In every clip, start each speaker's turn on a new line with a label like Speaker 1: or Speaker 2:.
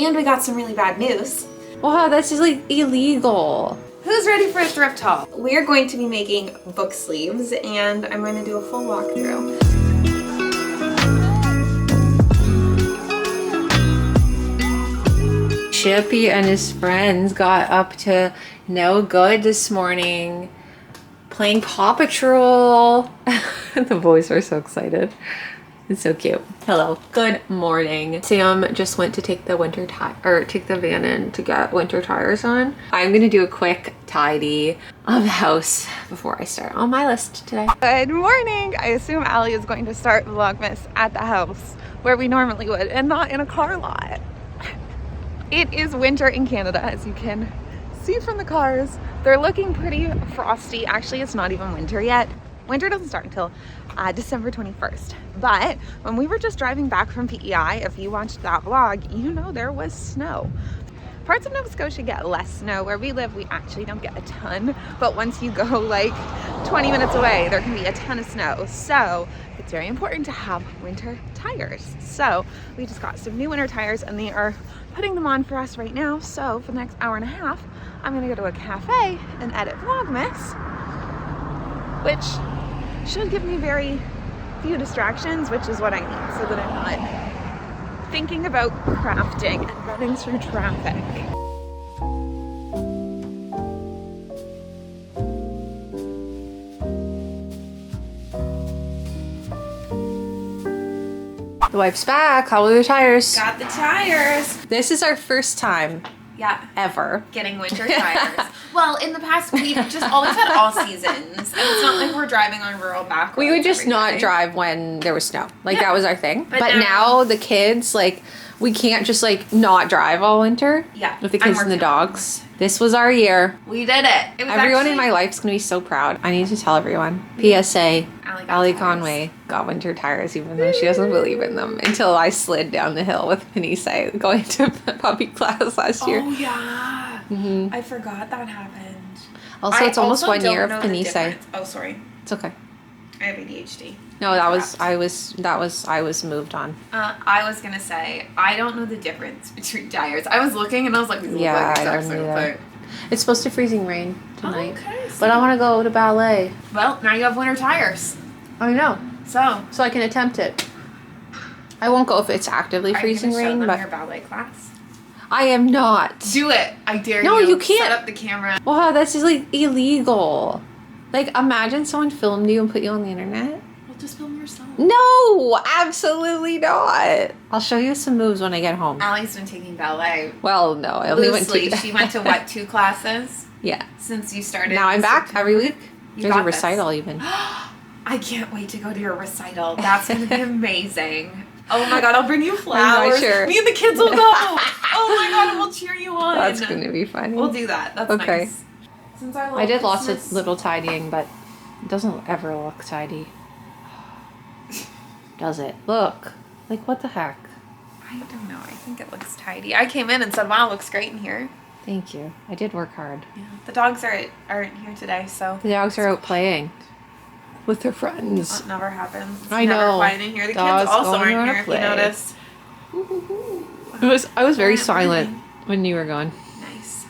Speaker 1: And we got some really bad news.
Speaker 2: Wow, that's just like illegal.
Speaker 1: Who's ready for a thrift haul? We're going to be making book sleeves and I'm going to do a full walkthrough.
Speaker 2: Chippy and his friends got up to no good this morning playing Paw Patrol. The boys are so excited. It's so cute. Hello, good morning. Sam just went to take the take the van in to get winter tires on. I'm gonna do a quick tidy of the house before I start on my list today.
Speaker 1: Good morning. I assume Allie is going to start Vlogmas at the house where we normally would and not in a car lot. It is winter in Canada, as you can see from the cars. They're looking pretty frosty. Actually, it's not even winter yet. Winter doesn't start until December 21st. But when we were just driving back from PEI, if you watched that vlog, you know there was snow. Parts of Nova Scotia get less snow. Where we live, we actually don't get a ton. But once you go like 20 minutes away, there can be a ton of snow. So it's very important to have winter tires. So we just got some new winter tires and they are putting them on for us right now. So for the next hour and a half, I'm gonna go to a cafe and edit Vlogmas, which should give me very few distractions, which is what I need so that I'm not thinking about crafting and running through traffic.
Speaker 2: The wife's back. How are the tires?
Speaker 1: Got the tires.
Speaker 2: This is our first time ever
Speaker 1: getting winter tires. Well, in the past we've just always had all seasons, and it's not like we're driving on rural back roads.
Speaker 2: We would just not drive when there was snow. Like that was our thing. But now the kids, like, we can't just like not drive all winter.
Speaker 1: Yeah.
Speaker 2: With the kids and the dogs. This was our year.
Speaker 1: We did it. It was
Speaker 2: Everyone in my life's gonna be so proud. I need to tell everyone. PSA. Allie Conway got winter tires even though she doesn't believe in them until I slid down the hill with Panise going to puppy class last year.
Speaker 1: Oh yeah. Mm-hmm. I forgot that happened.
Speaker 2: Also, it's almost 1 year of Panise.
Speaker 1: Oh, sorry.
Speaker 2: It's okay.
Speaker 1: I have ADHD.
Speaker 2: No, I was moved on.
Speaker 1: I was gonna say, I don't know the difference between tires. I was looking and I was like, these look like
Speaker 2: I don't know. It's supposed to freezing rain tonight.
Speaker 1: Okay.
Speaker 2: But I want to go to ballet.
Speaker 1: Well, now you have winter tires.
Speaker 2: I know.
Speaker 1: So
Speaker 2: I can attempt it. I won't go if it's actively freezing rain, but
Speaker 1: your ballet class.
Speaker 2: I am not.
Speaker 1: Do it. I dare you.
Speaker 2: No, you can't.
Speaker 1: Set up the camera.
Speaker 2: Wow, that's just like illegal. Like, imagine someone filmed you and put you on the internet.
Speaker 1: Well, just film yourself.
Speaker 2: No, absolutely not. I'll show you some moves when I get home.
Speaker 1: Allie's been taking ballet.
Speaker 2: Well, no, I only went to...
Speaker 1: She went to what, 2 classes?
Speaker 2: Yeah.
Speaker 1: Since you started.
Speaker 2: Now I'm back every week. There's a recital
Speaker 1: this.
Speaker 2: even.
Speaker 1: I can't wait to go to your recital. That's going to be amazing. Oh my god, I'll bring you flowers.
Speaker 2: Sure.
Speaker 1: Me and the kids will go. Oh my god, we'll cheer you on.
Speaker 2: That's going to be fun.
Speaker 1: We'll do that. That's
Speaker 2: okay.
Speaker 1: Nice. Since
Speaker 2: I did lots of little tidying, but it doesn't ever look tidy. Does it? Look. Like, what the heck?
Speaker 1: I don't know. I think it looks tidy. I came in and said, wow, it looks great in here.
Speaker 2: Thank you. I did work hard.
Speaker 1: Yeah. The dogs aren't here today, so.
Speaker 2: The dogs are out playing with their friends.
Speaker 1: That never happens. It's
Speaker 2: I know.
Speaker 1: Never quiet in here. The kids also aren't here, if you noticed.
Speaker 2: I was very silent when you were gone.
Speaker 1: Nice.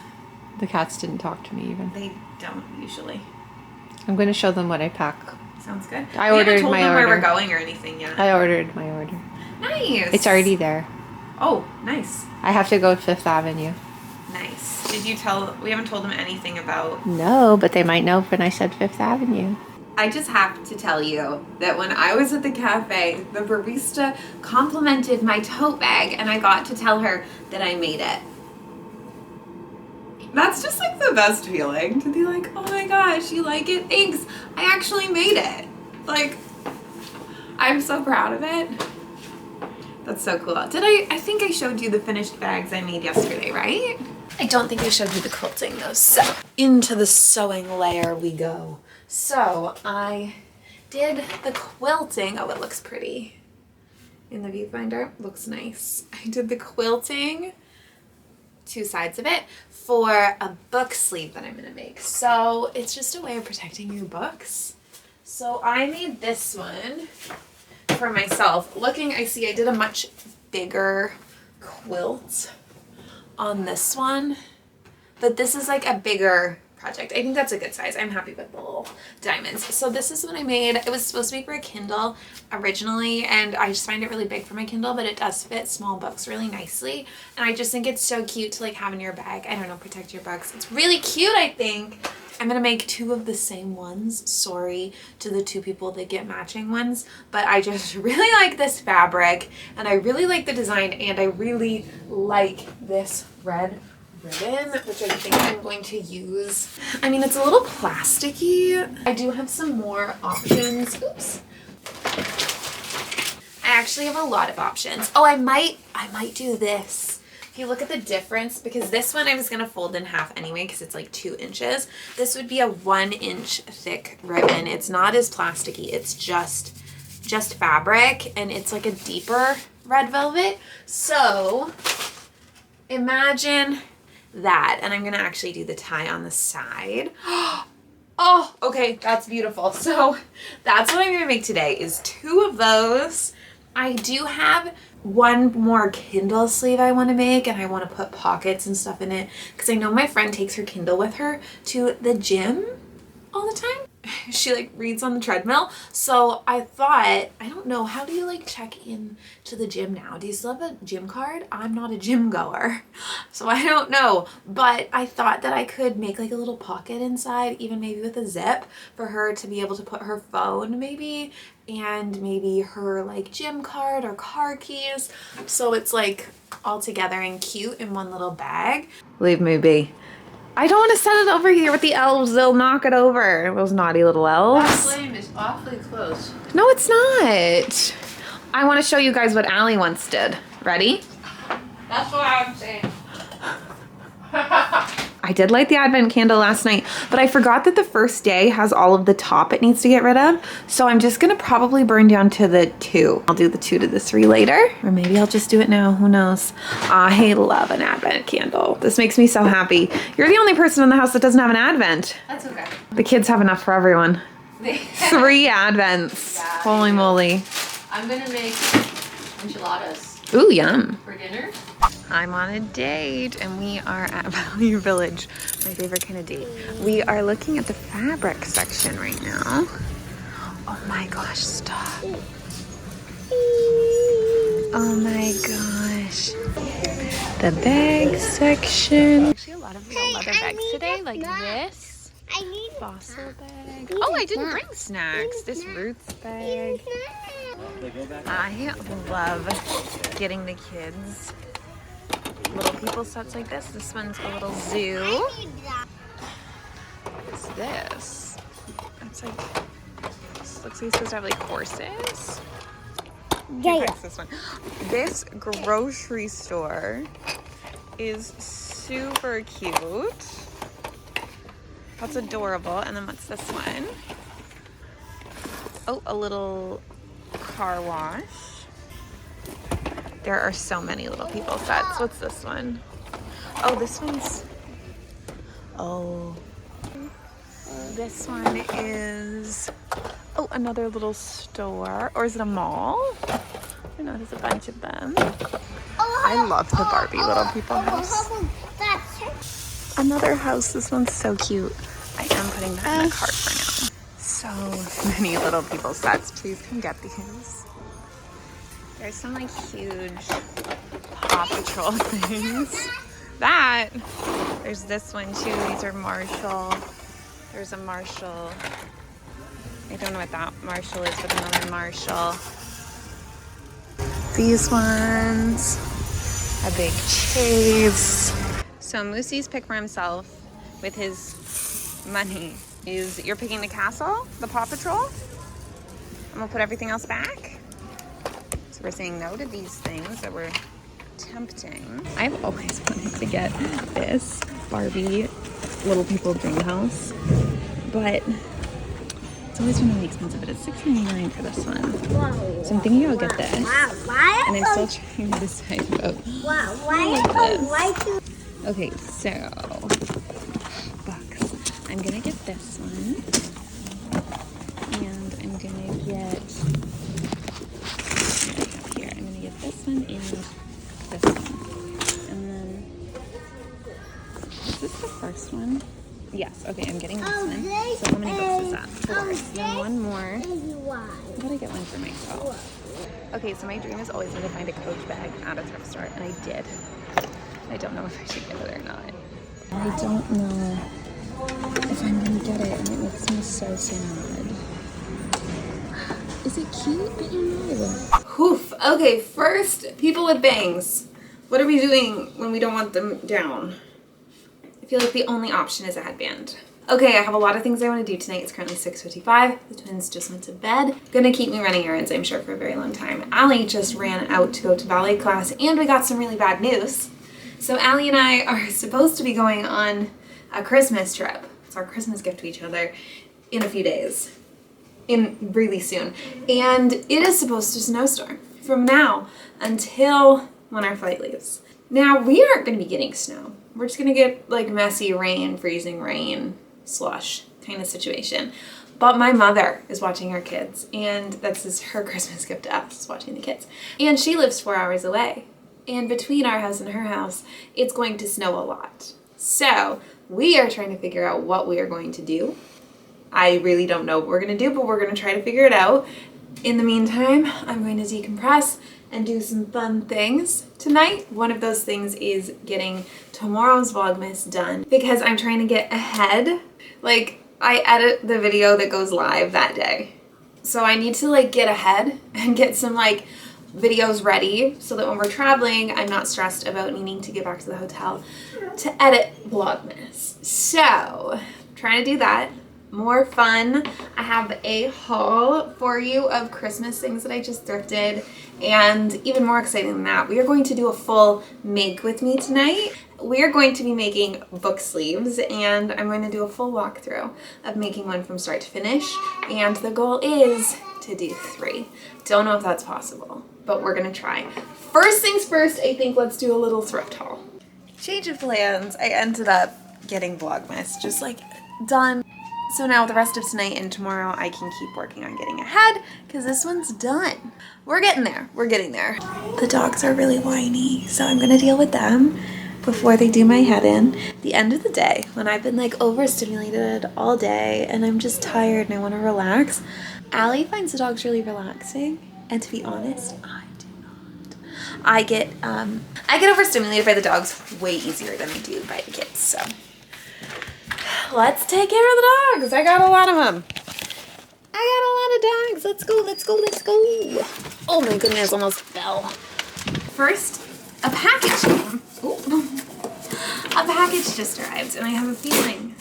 Speaker 2: The cats didn't talk to me even.
Speaker 1: They don't usually.
Speaker 2: I'm going to show them what I pack.
Speaker 1: Sounds good.
Speaker 2: I ordered my order.
Speaker 1: We haven't told them where we're going or anything yet.
Speaker 2: I ordered my order.
Speaker 1: Nice.
Speaker 2: It's already there.
Speaker 1: Oh, nice.
Speaker 2: I have to go to 5th Avenue.
Speaker 1: Nice. Did you tell... We haven't told them anything about...
Speaker 2: No, but they might know when I said 5th Avenue.
Speaker 1: I just have to tell you that when I was at the cafe, the barista complimented my tote bag and I got to tell her that I made it. That's just like the best feeling, to be like, oh my gosh, you like it? Thanks. I actually made it. Like, I'm so proud of it. That's so cool. I think I showed you the finished bags I made yesterday, right? I don't think I showed you the quilting though. So into the sewing layer we go. So I did the quilting. Oh, it looks pretty in the viewfinder. Looks nice. I did the quilting, 2 sides of it, for a book sleeve that I'm gonna make. So it's just a way of protecting your books. So I made this one for myself. I see I did a much bigger quilt on this one, but this is like a bigger project. I think that's a good size. I'm happy with the little diamonds. So this is what I made. It was supposed to be for a Kindle originally, and I just find it really big for my Kindle, but it does fit small books really nicely. And I just think it's so cute to like have in your bag. I don't know, protect your books. It's really cute, I think. I'm gonna make 2 of the same ones. Sorry to the 2 people that get matching ones, but I just really like this fabric, and I really like the design, and I really like this red ribbon, which I think I'm going to use. I mean, it's a little plasticky. I do have some more options. Oops. I actually have a lot of options. Oh, I might do this. If you look at the difference, because this one I was gonna fold in half anyway because it's like 2 inches. This would be a 1-inch thick ribbon. It's not as plasticky. It's just fabric, and it's like a deeper red velvet. So imagine that, and I'm gonna actually do the tie on the side. Oh, okay, that's beautiful. So that's what I'm gonna make today is 2 of those. I do have 1 more Kindle sleeve I want to make, and I want to put pockets and stuff in it because I know my friend takes her Kindle with her to the gym all the time. She like reads on the treadmill. So I thought, I don't know, how do you like check in to the gym now? Do you still have a gym card? I'm not a gym goer, so I don't know. But I thought that I could make like a little pocket inside, even maybe with a zip, for her to be able to put her phone maybe, and maybe her like gym card or car keys. So it's like all together and cute in one little bag. Leave me be. I don't want to set it over here with the elves. They'll knock it over. Those naughty little elves.
Speaker 2: That flame is awfully close.
Speaker 1: No, it's not. I want to show you guys what Allie once did. Ready?
Speaker 2: That's what I'm saying.
Speaker 1: I did light the advent candle last night, but I forgot that the first day has all of the top it needs to get rid of. So I'm just gonna probably burn down to the 2. I'll do the 2 to the 3 later, or maybe I'll just do it now, who knows. I love an advent candle. This makes me so happy. You're the only person in the house that doesn't have an advent.
Speaker 2: That's okay.
Speaker 1: The kids have enough for everyone. 3 advents,
Speaker 2: Yeah,
Speaker 1: holy moly.
Speaker 2: I'm gonna make enchiladas
Speaker 1: Ooh, yum.
Speaker 2: for dinner.
Speaker 1: I'm on a date, and we are at Value Village, my favorite kind of date. We are looking at the fabric section right now. Oh my gosh, stop. Oh my gosh. The bag section. Actually, a lot of real leather bags today, like this.
Speaker 3: I need
Speaker 1: Fossil bag. Oh, I didn't bring snacks. This Roots bag. I love getting the kids little people sets like this. This one's a little zoo. What's this? It's like, this looks like it's supposed to have like horses.
Speaker 3: Yeah.
Speaker 1: This one. This grocery store is super cute. That's adorable. And then what's this one? Oh, a little car wash. There are so many little people sets. What's this one? Oh, this one's... Oh. This one is... Oh, another little store. Or is it a mall? I know there's a bunch of them. I love the Barbie little people house. Another house. This one's so cute. I am putting that in the cart for now. So many little people sets. Please come get these. There's some like huge Paw Patrol things. There's this one too. These are Marshall. There's a Marshall. I don't know what that Marshall is, but another Marshall. These ones. A big Chase. So Moosey's pick for himself with his money is you're picking the castle, the Paw Patrol, and we'll put everything else back. So we're saying no to these things that were tempting. I've always wanted to get this Barbie Little People Dream House, but it's always been really expensive. But it's $6.99 for this one. So I'm thinking I'll get this. And I'm still trying to decide about this. Okay, so bucks. I'm gonna get this one, and I'm gonna get here. I'm gonna get this one and this one, and then Is this the first one? Yes, okay, I'm getting this one. So how many books is that? 4. Then one more. I gotta get one for myself. Okay, so my dream has always been to find a Coach bag at a thrift store, and I did. I don't know if I should get it or not. I don't know if I'm gonna get it, and it makes me so sad. Is it cute? I don't know. Oof. Okay, first, people with bangs. What are we doing when we don't want them down? I feel like the only option is a headband. Okay, I have a lot of things I want to do tonight. It's currently 6:55. The twins just went to bed. Gonna keep me running errands, I'm sure, for a very long time. Allie just ran out to go to ballet class, and we got some really bad news. So Allie and I are supposed to be going on a Christmas trip. It's our Christmas gift to each other in a few days. Really soon. And it is supposed to snowstorm from now until when our flight leaves. Now, we aren't going to be getting snow. We're just going to get like messy rain, freezing rain, slush kind of situation. But my mother is watching her kids, and that's her Christmas gift to us, is watching the kids. And she lives 4 hours away. And between our house and her house, it's going to snow a lot. So we are trying to figure out what we are going to do. I really don't know what we're going to do, but we're going to try to figure it out. In the meantime, I'm going to decompress and do some fun things tonight. One of those things is getting tomorrow's Vlogmas done because I'm trying to get ahead. Like, I edit the video that goes live that day. So I need to like get ahead and get some like videos ready so that when we're traveling, I'm not stressed about needing to get back to the hotel to edit Vlogmas. So, trying to do that. More fun. I have a haul for you of Christmas things that I just thrifted, and even more exciting than that, we are going to do a full make with me tonight. We are going to be making book sleeves, and I'm going to do a full walkthrough of making one from start to finish, and the goal is to do 3. Don't know if that's possible, but we're gonna try. First things first, I think let's do a little thrift haul. Change of plans. I ended up getting Vlogmas just like done. So now the rest of tonight and tomorrow I can keep working on getting ahead because this one's done. We're getting there. We're getting there. The dogs are really whiny, so I'm gonna deal with them before they do my head in. The end of the day, when I've been like overstimulated all day and I'm just tired and I want to relax, Allie finds the dogs really relaxing, and to be honest, I do not. I get overstimulated by the dogs way easier than I do by the kids. So let's take care of the dogs. I got a lot of them. I got a lot of dogs. Let's go, let's go, let's go. Oh my goodness, almost fell. First, a package came. A package just arrived, and I have a feeling,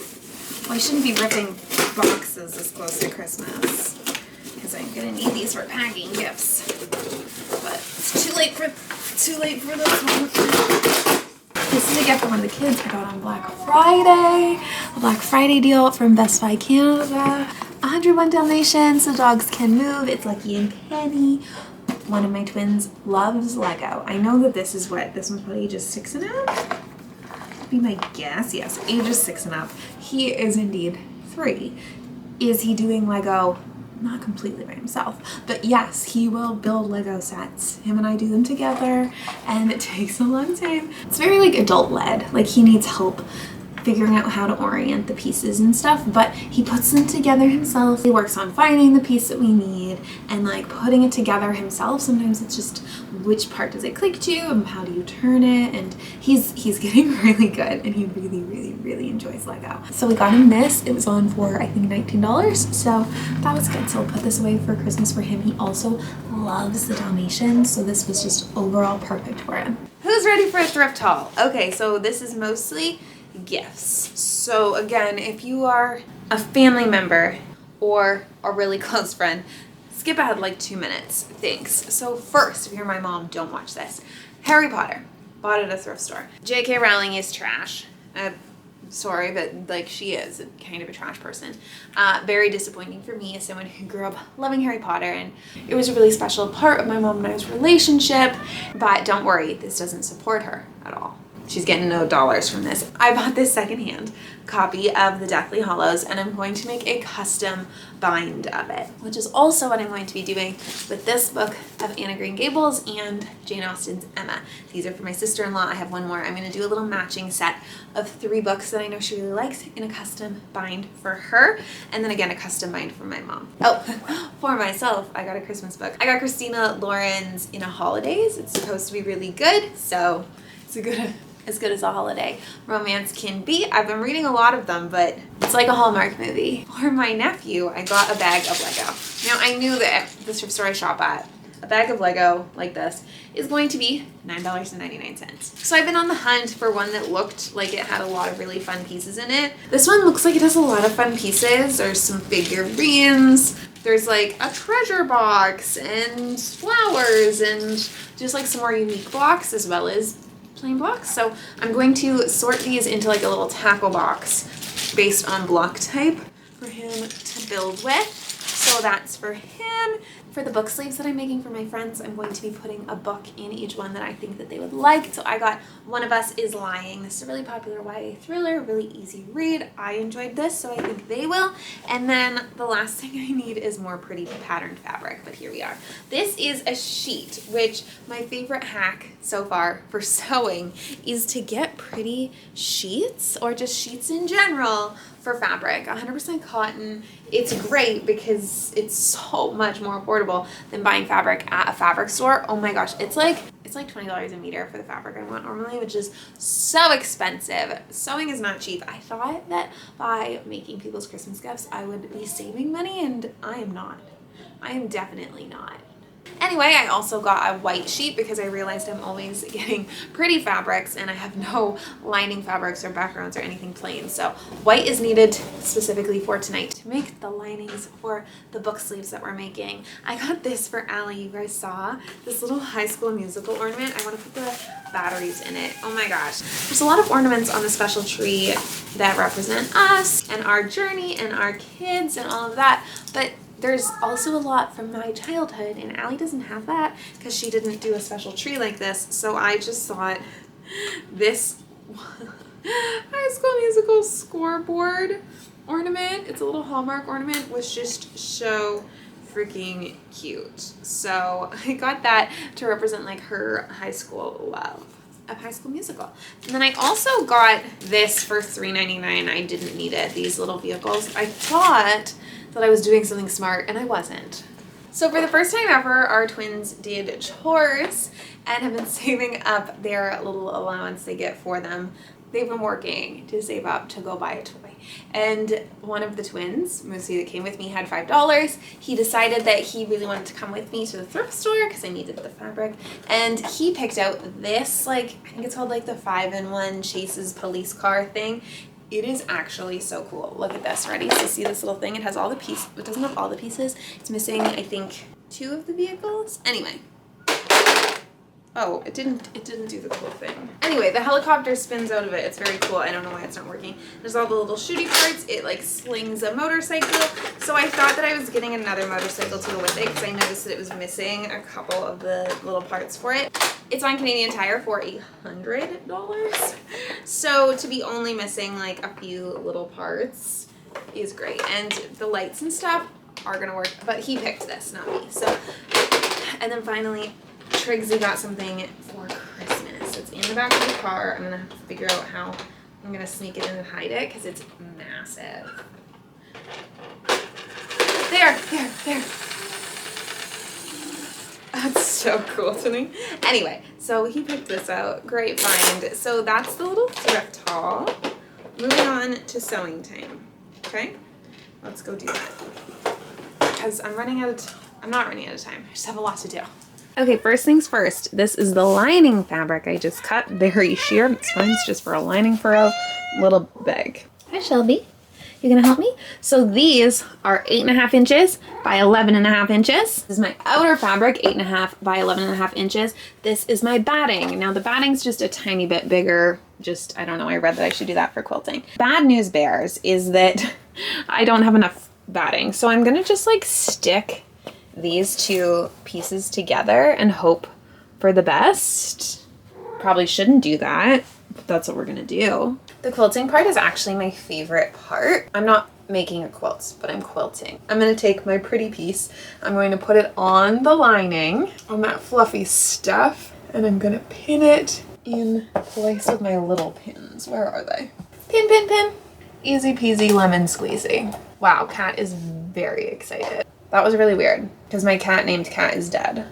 Speaker 1: well, I shouldn't be ripping boxes this close to Christmas because I'm gonna need these for packing gifts. But it's too late for this one. This is a gift for one of the kids I got on Black Friday. A Black Friday deal from Best Buy Canada. 101 Dalmatians, so dogs can move. It's Lucky and Penny. One of my twins loves Lego. I know that this is what, this one's probably ages 6 and up. Be my guess. Yes, ages 6 and up. He is indeed 3. Is he doing Lego? Not completely by himself, but yes, he will build Lego sets. Him and I do them together, and it takes a long time. It's very like adult led. Like he needs help figuring out how to orient the pieces and stuff, but he puts them together himself. He works on finding the piece that we need and like putting it together himself. Sometimes it's just which part does it click to and how do you turn it, and he's getting really good, and he really enjoys Lego. So we got him this. It was on for I think $19, so that was good. So we'll put this away for Christmas for him. He also loves the Dalmatians, so this was just overall perfect for him. Who's ready for a thrift haul? Okay, so this is mostly gifts. So again, if you are a family member or a really close friend, skip ahead like 2 minutes. Thanks. So first, if you're my mom, don't watch this. Harry Potter. Bought at a thrift store. J.K. Rowling is trash. Sorry, but like she is kind of a trash person. Very disappointing for me as someone who grew up loving Harry Potter, and it was a really special part of my mom and I's relationship, but don't worry, this doesn't support her at all. She's getting no dollars from this. I bought this secondhand copy of the Deathly Hallows, and I'm going to make a custom bind of it, which is also what I'm going to be doing with this book of Anne of Green Gables and Jane Austen's Emma. These are for my sister-in-law. I have one more. I'm going to do a little matching set of 3 books that I know she really likes in a custom bind for her, and then again a custom bind for my mom. Oh, for myself, I got a Christmas book. I got Christina Lauren's In a Holidays. It's supposed to be really good, so it's as good as a holiday romance can be. I've been reading a lot of them, but it's like a Hallmark movie. For my nephew, I got a bag of Lego. Now, I knew that the thrift store I shop at, a bag of Lego like this is going to be $9.99. So I've been on the hunt for one that looked like it had a lot of really fun pieces in it. This one looks like it has a lot of fun pieces. There's some figurines. There's like a treasure box and flowers and just like some more unique blocks as well as plain blocks. So I'm going to sort these into like a little tackle box based on block type for him to build with. So that's for him. For the book sleeves that I'm making for my friends, I'm going to be putting a book in each one that I think that they would like. So I got One of Us is Lying. This is a really popular YA thriller, really easy read. I enjoyed this, so I think they will. And then the last thing I need is more pretty patterned fabric, but here we are. This is a sheet, which my favorite hack so far for sewing is to get pretty sheets or just sheets in general for fabric. 100% cotton. It's great because it's so much more affordable than buying fabric at a fabric store. Oh my gosh, it's like $20 a meter for the fabric I want normally, which is so expensive. Sewing is not cheap. I thought that by making people's Christmas gifts I would be saving money, and I am not. I am definitely not. Anyway, I also got a white sheet because I realized I'm always getting pretty fabrics and I have no lining fabrics or backgrounds or anything plain. So white is needed specifically for tonight to make the linings for the book sleeves that we're making. I got this for Allie. You guys saw this little High School Musical ornament. I want to put the batteries in it. Oh my gosh. There's a lot of ornaments on the special tree that represent us and our journey and our kids and all of that, but there's also a lot from my childhood, and Allie doesn't have that because she didn't do a special tree like this. So I just thought this High School Musical scoreboard ornament, it's a little Hallmark ornament, was just so freaking cute. So I got that to represent like her high school love of High School Musical. And then I also got this for $3.99. I didn't need it, these little vehicles. I thought that I was doing something smart, and I wasn't. So for the first time ever, our twins did chores and have been saving up their little allowance they get for them. They've been working to save up to go buy a toy. And one of the twins, Moosey, that came with me, had $5. He decided that he really wanted to come with me to the thrift store because I needed the fabric. And he picked out this, like, I think it's called like the 5-in-1 Chase's police car thing. It is actually so cool. Look at this. Ready? So see this little thing? It has all the pieces. It doesn't have all the pieces. It's missing, I think, 2 of the vehicles. Anyway. Oh, it didn't do the cool thing. Anyway, the helicopter spins out of it. It's very cool. I don't know why it's not working. There's all the little shooty parts. It like slings a motorcycle. So I thought that I was getting another motorcycle to go with it because I noticed that it was missing a couple of the little parts for it. It's on Canadian Tire for $100. So to be only missing like a few little parts is great. And the lights and stuff are gonna work, but he picked this, not me. So, and then finally, Triggsy got something for Christmas. It's in the back of the car. I'm gonna have to figure out how I'm gonna sneak it in and hide it because it's massive. There. That's so cool to me. Anyway, so he picked this out. Great find. So that's the little thrift haul. Moving on to sewing time. Okay? Let's go do that. Because I'm not running out of time. I just have a lot to do. Okay, first things first. This is the lining fabric I just cut. Very sheer. It's fine. It's just for a lining for a little bag. Hi, Shelby. You gonna help me? So these are 8.5 inches by 11.5 inches. This is my outer fabric, 8.5 by 11.5 inches. This is my batting. Now the batting's just a tiny bit bigger. I don't know, I read that I should do that for quilting. Bad news bears is that I don't have enough batting. So I'm gonna just like stick these 2 pieces together and hope for the best. Probably shouldn't do that. but that's what we're gonna do. The quilting part is actually my favorite part. I'm not making a quilt, but I'm quilting. I'm gonna take my pretty piece, I'm going to put it on the lining, on that fluffy stuff, and I'm gonna pin it in place with my little pins. Where are they? Pin, pin, pin. Easy peasy lemon squeezy. Wow, Kat is very excited. That was really weird because my cat named Kat is dead.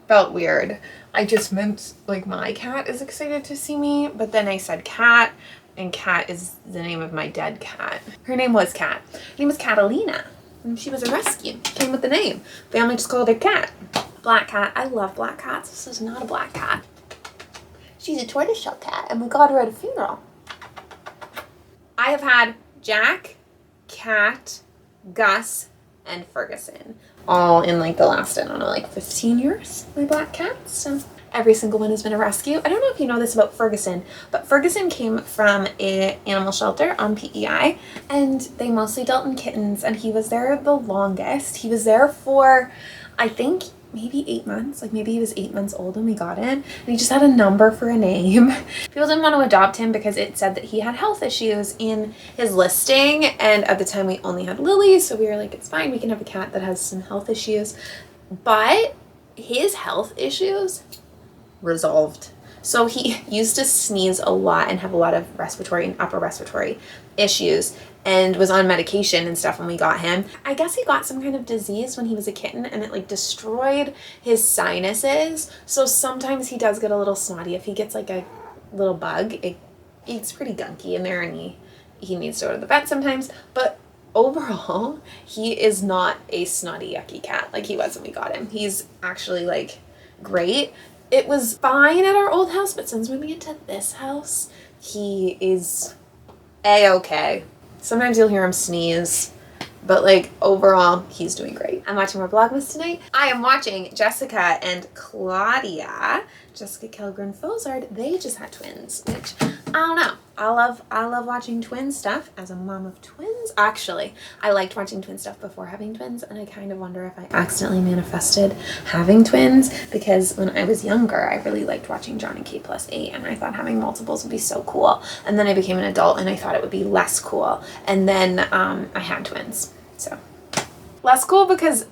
Speaker 1: Felt weird. I just meant like my cat is excited to see me, but then I said cat, and Kat is the name of my dead cat. Her name was Kat. Her name was Catalina, and she was a rescue. Came with the name. Family just called her Cat. Black cat. I love black cats. This is not a black cat. She's a tortoiseshell cat, and we got her at a funeral. I have had Jack, Cat, Gus, and Ferguson all in like the last, I don't know, like 15 years, my black cats. So every single one has been a rescue. I don't know if you know this about Ferguson, but Ferguson came from an animal shelter on PEI, and they mostly dealt in kittens, and he was there the longest. He was there for, I think, maybe 8 months. Like maybe he was 8 months old when we got him, and he just had a number for a name. People didn't want to adopt him because it said that he had health issues in his listing, and at the time we only had Lily, so we were like, it's fine, we can have a cat that has some health issues. But his health issues resolved. So he used to sneeze a lot and have a lot of respiratory and upper respiratory issues, and was on medication and stuff when we got him. I guess he got some kind of disease when he was a kitten, and it like destroyed his sinuses. So sometimes he does get a little snotty. If he gets like a little bug, it's pretty gunky in there, and he needs to go to the vet sometimes. But overall, he is not a snotty, yucky cat like he was when we got him. He's actually like great. It was fine at our old house, but since moving into this house, he is A-okay. Sometimes you'll hear him sneeze, but like overall, he's doing great. I'm watching more Vlogmas tonight. I am watching Jessica and Claudia. Jessica Kellgren-Fozard, they just had twins, which I don't know. I love watching twin stuff as a mom of twins. Actually, I liked watching twin stuff before having twins, and I kind of wonder if I accidentally manifested having twins, because when I was younger, I really liked watching John and Kate plus 8, and I thought having multiples would be so cool. And then I became an adult, and I thought it would be less cool. And then I had twins. So less cool because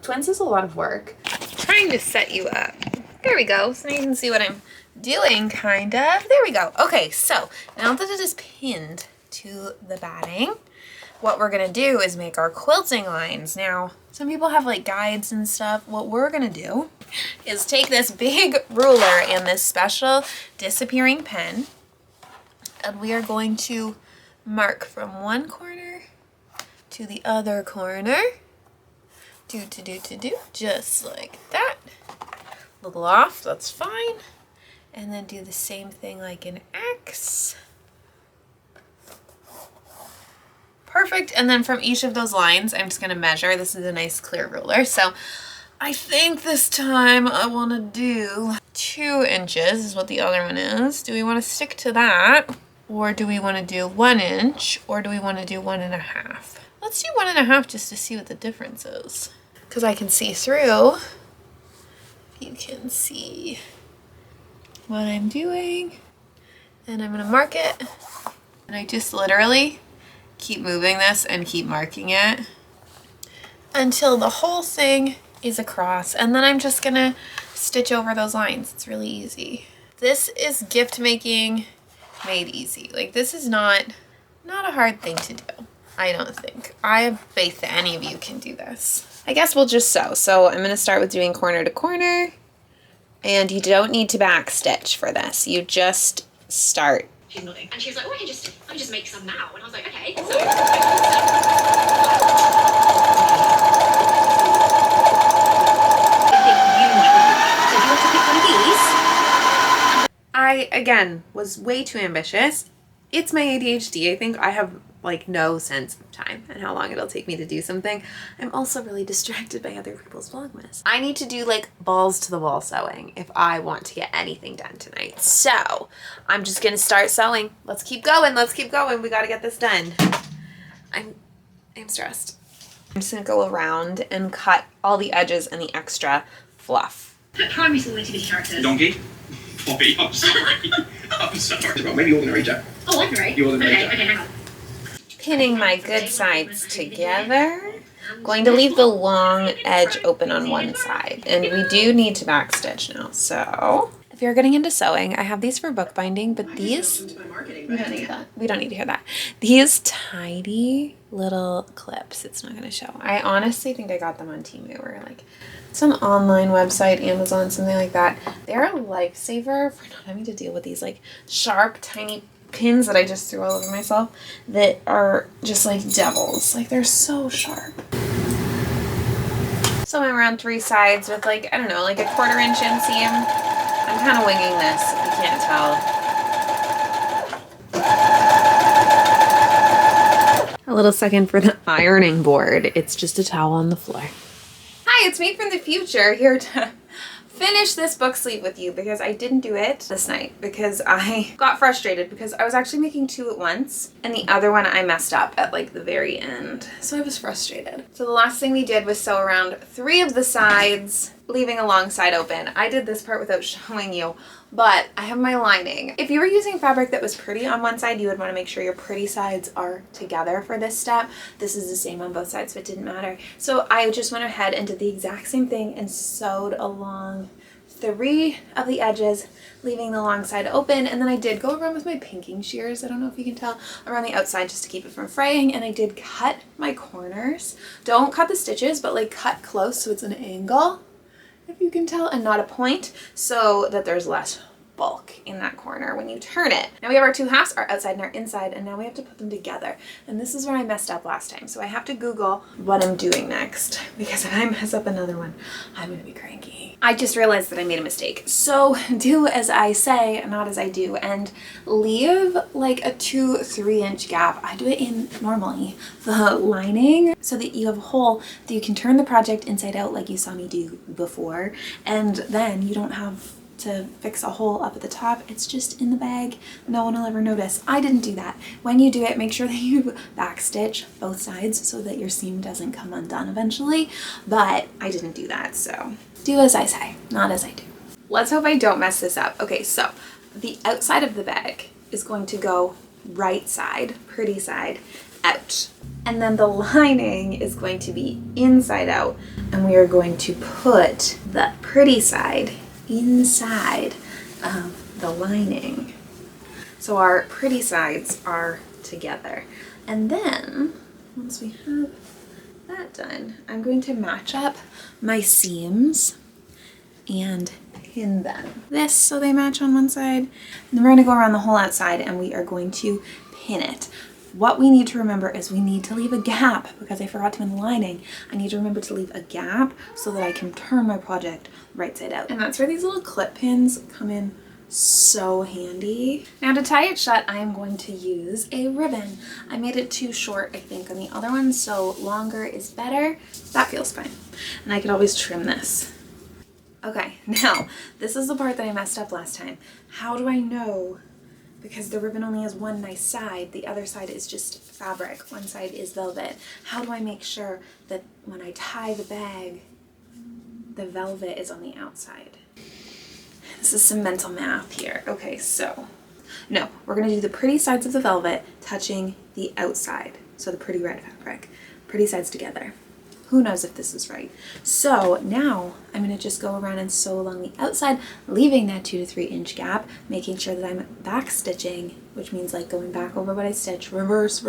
Speaker 1: twins is a lot of work. Trying to set you up. There we go. So now you can see what I'm doing, kind of. There we go. Okay, so now that it is pinned to the batting, what we're gonna do is make our quilting lines. Now, some people have like guides and stuff. What we're gonna do is take this big ruler and this special disappearing pen, and we are going to mark from one corner to the other corner. Just like that. Little off, that's fine. And then do the same thing like an X. Perfect. And then from each of those lines, I'm just gonna measure. This is a nice clear ruler. So I think this time I wanna do 2 inches is what the other one is. Do we wanna stick to that? Or do we wanna do 1 inch? Or do we wanna do 1.5? Let's do 1.5 just to see what the difference is. Because I can see through. You can see what I'm doing, and I'm gonna mark it, and I just literally keep moving this and keep marking it until the whole thing is across, and then I'm just gonna stitch over those lines. It's really easy. This is gift making made easy. Like, this is not a hard thing to do, I don't think. I have faith that any of you can do this. I guess we'll just sew. So I'm going to start with doing corner to corner, and you don't need to back stitch for this. You just start.
Speaker 3: She's nodding, and she was like, "Oh, I can just make some now." And I was like, "Okay." So
Speaker 1: I, again, was way too ambitious. It's my ADHD. I think I have like no sense of time and how long it'll take me to do something. I'm also really distracted by other people's Vlogmas. I need to do like balls to the wall sewing if I want to get anything done tonight. So I'm just gonna start sewing. Let's keep going. Let's keep going. We gotta get this done. I'm stressed. I'm just gonna go around and cut all the edges and the extra fluff.
Speaker 3: primary school nativity characters.
Speaker 4: Donkey? Poppy, I'm sorry. I'm sorry. Well, maybe you're gonna reach out.
Speaker 3: Oh, I'm right.
Speaker 4: You're the
Speaker 3: Okay,
Speaker 4: right.
Speaker 3: okay, hang on.
Speaker 2: Pinning my good sides together. Going to leave the long edge open on one side. And we do need to backstitch now. So if you're getting into sewing, I have these for bookbinding, but these, we don't need that. We don't need to hear that. These tiny little clips, it's not gonna show. I honestly think I got them on Temu or like some online website, Amazon, something like that. They're a lifesaver for not having to deal with these like sharp, tiny pins that I just threw all over myself that are just like devils. Like they're so sharp. So I'm around 3 sides with like, I don't know, like a 1/4 inch inseam. I'm kind of winging this, if you can't tell. A little second for the ironing board. It's just a towel on the floor. Hi, it's me from the future here to finish this book sleeve with you because I didn't do it this night because I got frustrated because I was actually making 2 at once and the other one I messed up at like the very end. So I was frustrated. So the last thing we did was sew around 3 of the sides, leaving a long side open. I did this part without showing you, but I have my lining. If you were using fabric that was pretty on one side, you would want to make sure your pretty sides are together for this step. This is the same on both sides, so it didn't matter. So I just went ahead and did the exact same thing and sewed along 3 of the edges, leaving the long side open. And then I did go around with my pinking shears, I don't know if you can tell, around the outside just to keep it from fraying. And I did cut my corners. Don't cut the stitches, but like cut close so it's an angle, if you can tell, and not a point, so that there's less bulk in that corner when you turn it. Now we have our 2 halves, our outside and our inside, and now we have to put them together. And this is where I messed up last time. So I have to Google what I'm doing next because if I mess up another one, I'm gonna be cranky. I just realized that I made a mistake. So do as I say, not as I do, and leave like a 2-3 inch gap. I do it in normally the lining so that you have a hole that you can turn the project inside out like you saw me do before, and then you don't have to fix a hole up at the top. It's just in the bag. No one will ever notice. I didn't do that. When you do it, make sure that you backstitch both sides so that your seam doesn't come undone eventually, but I didn't do that, so do as I say, not as I do. Let's hope I don't mess this up. Okay, so the outside of the bag is going to go right side, pretty side, out. And then the lining is going to be inside out, and we are going to put the pretty side inside of the lining. So our pretty sides are together. And then once we have that done, I'm going to match up my seams and pin them. This so they match on one side. And then we're going to go around the whole outside and we are going to pin it. What we need to remember is we need to leave a gap because I forgot to in the lining. I need to remember to leave a gap so that I can turn my project right side out. And that's where these little clip pins come in so handy. Now to tie it shut, I am going to use a ribbon. I made it too short, I think, on the other one, so longer is better. That feels fine. And I could always trim this. Okay, now this is the part that I messed up last time. How do I know? Because the ribbon only has one nice side, the other side is just fabric, one side is velvet. How do I make sure that when I tie the bag, the velvet is on the outside? This is some mental math here. Okay, so, no, we're gonna do the pretty sides of the velvet touching the outside. So the pretty red fabric, pretty sides together. Who knows if this is right? So now I'm gonna just go around and sew along the outside, leaving that 2 to 3 inch gap, making sure that I'm back stitching, which means like going back over what I stitched, reverse,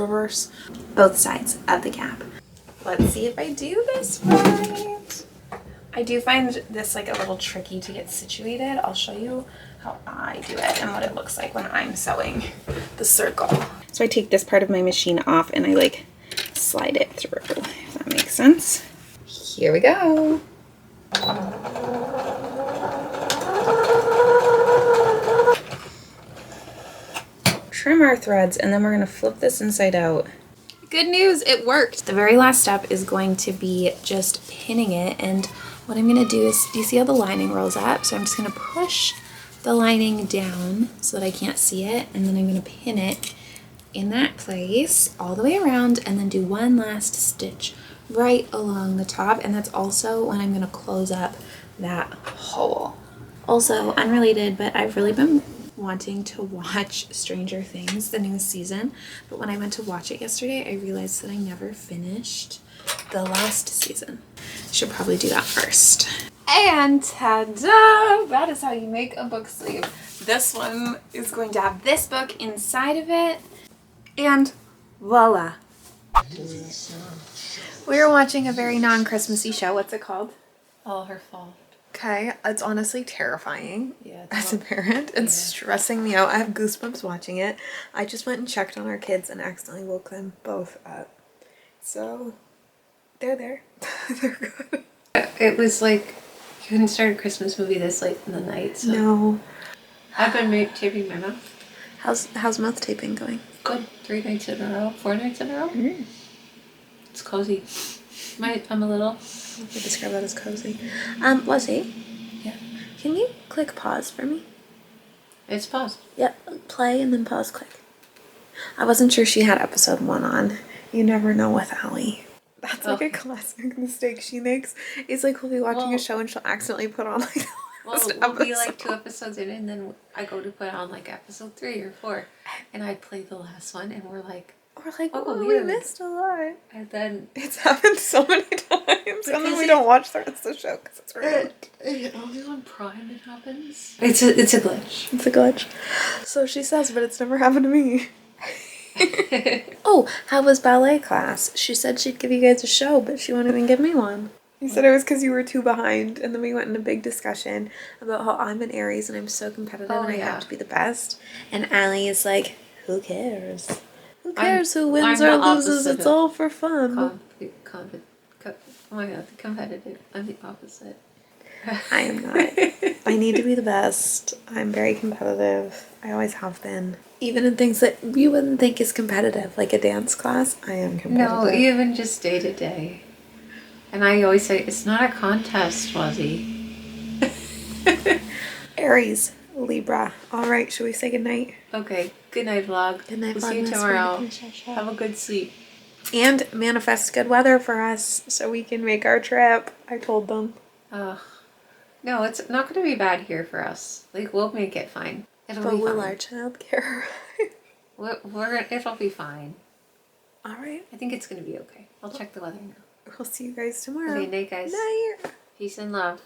Speaker 2: both sides of the gap. Let's see if I do this right. I do find this like a little tricky to get situated. I'll show you how I do it and what it looks like when I'm sewing the circle. So I take this part of my machine off and I like slide it through, if that makes sense. Here we go. Trim our threads and then we're going to flip this inside out. Good news, it worked. The very last step is going to be just pinning it, and what I'm going to do is, do you see how the lining rolls up? So I'm just going to push the lining down so that I can't see it, and then I'm going to pin it in that place all the way around and then do one last stitch right along the top, and that's also when I'm going to close up that hole. Also unrelated, but I've really been
Speaker 1: wanting to watch Stranger Things, the new season, but when I went to watch it yesterday, I realized that I never finished the last season. Should probably do that first. And ta-da! That is how you make a book sleeve. This one is going to have this book inside of it, and voila. We're watching a very non-Christmassy show. What's it called?
Speaker 2: All her fault.
Speaker 1: Okay, it's honestly terrifying.
Speaker 2: Yeah.
Speaker 1: As a parent, it's stressing me out. I have goosebumps watching it. I just went and checked on our kids and accidentally woke them both up. So, they're there. They're good.
Speaker 2: It was like, you couldn't start a Christmas movie this late in the night. So.
Speaker 1: No.
Speaker 2: I've been taping my mouth.
Speaker 1: How's mouth taping going?
Speaker 2: Good. 3 nights in a row. 4 nights in a row.
Speaker 1: Mm.
Speaker 2: It's cozy. I'm a little.
Speaker 1: I would describe that as cozy. Leslie?
Speaker 2: Yeah.
Speaker 1: Can you click pause for me?
Speaker 2: It's paused.
Speaker 1: Yeah, play and then pause click. I wasn't sure she had episode 1 on. You never know with Allie. That's like a classic mistake she makes. It's like we'll be watching a show and she'll accidentally put on like the last
Speaker 2: We'll be
Speaker 1: episode.
Speaker 2: like 2 episodes in, and then I go to put on like episode 3 or 4, and I play the last one, and we're like,
Speaker 1: Oh, we
Speaker 2: weird.
Speaker 1: missed a lot.
Speaker 2: And then
Speaker 1: It's happened so many times. And then we don't watch the rest of the show because it's ruined.
Speaker 2: only on Prime it happens. It's a glitch.
Speaker 1: It's a glitch. So she says, but it's never happened to me. Oh, how was ballet class? She said she'd give you guys a show, but she wouldn't even give me one. You said it was because you were too behind, and then we went in a big discussion about how I'm an Aries and I'm so competitive and I have to be the best. And Allie is like, who cares? Who cares who wins
Speaker 2: I'm
Speaker 1: or
Speaker 2: the
Speaker 1: loses?
Speaker 2: opposite
Speaker 1: It's
Speaker 2: of
Speaker 1: all for fun.
Speaker 2: oh my god, competitive. I'm the opposite.
Speaker 1: I am not. I need to be the best. I'm very competitive. I always have been. Even in things that you wouldn't think is competitive, like a dance class, I am competitive.
Speaker 2: No, even just day to day. And I always say, it's not a contest, Wazzy.
Speaker 1: Aries, Libra. All right, should we say goodnight?
Speaker 2: Okay, good night, vlog.
Speaker 1: Good night,
Speaker 2: We'll see you
Speaker 1: Vlogmas. We're
Speaker 2: tomorrow.
Speaker 1: gonna finish our show.
Speaker 2: Have a good sleep.
Speaker 1: And manifest good weather for us so we can make our trip. I told them.
Speaker 2: No, it's not going to be bad here for us. Like, we'll make it fine. It'll
Speaker 1: But
Speaker 2: be
Speaker 1: will
Speaker 2: fine.
Speaker 1: our child care?
Speaker 2: It'll be fine.
Speaker 1: All right.
Speaker 2: I think it's going to be okay. I'll check the weather now.
Speaker 1: We'll see you guys tomorrow.
Speaker 2: Okay, night, guys.
Speaker 1: Night.
Speaker 2: Peace and love.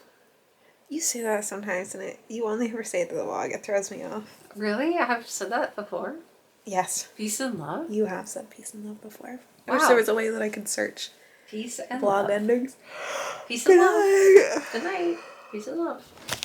Speaker 1: You say that sometimes, and you only ever say it to the vlog. It throws me off.
Speaker 2: Really? I have said that before?
Speaker 1: Yes.
Speaker 2: Peace and love?
Speaker 1: You have said peace and love before. I
Speaker 2: Wow.
Speaker 1: wish there was a way that I could search
Speaker 2: Peace and
Speaker 1: vlog
Speaker 2: love.
Speaker 1: endings.
Speaker 2: Peace and
Speaker 1: Good
Speaker 2: love.
Speaker 1: night.
Speaker 2: Good night. Peace and love.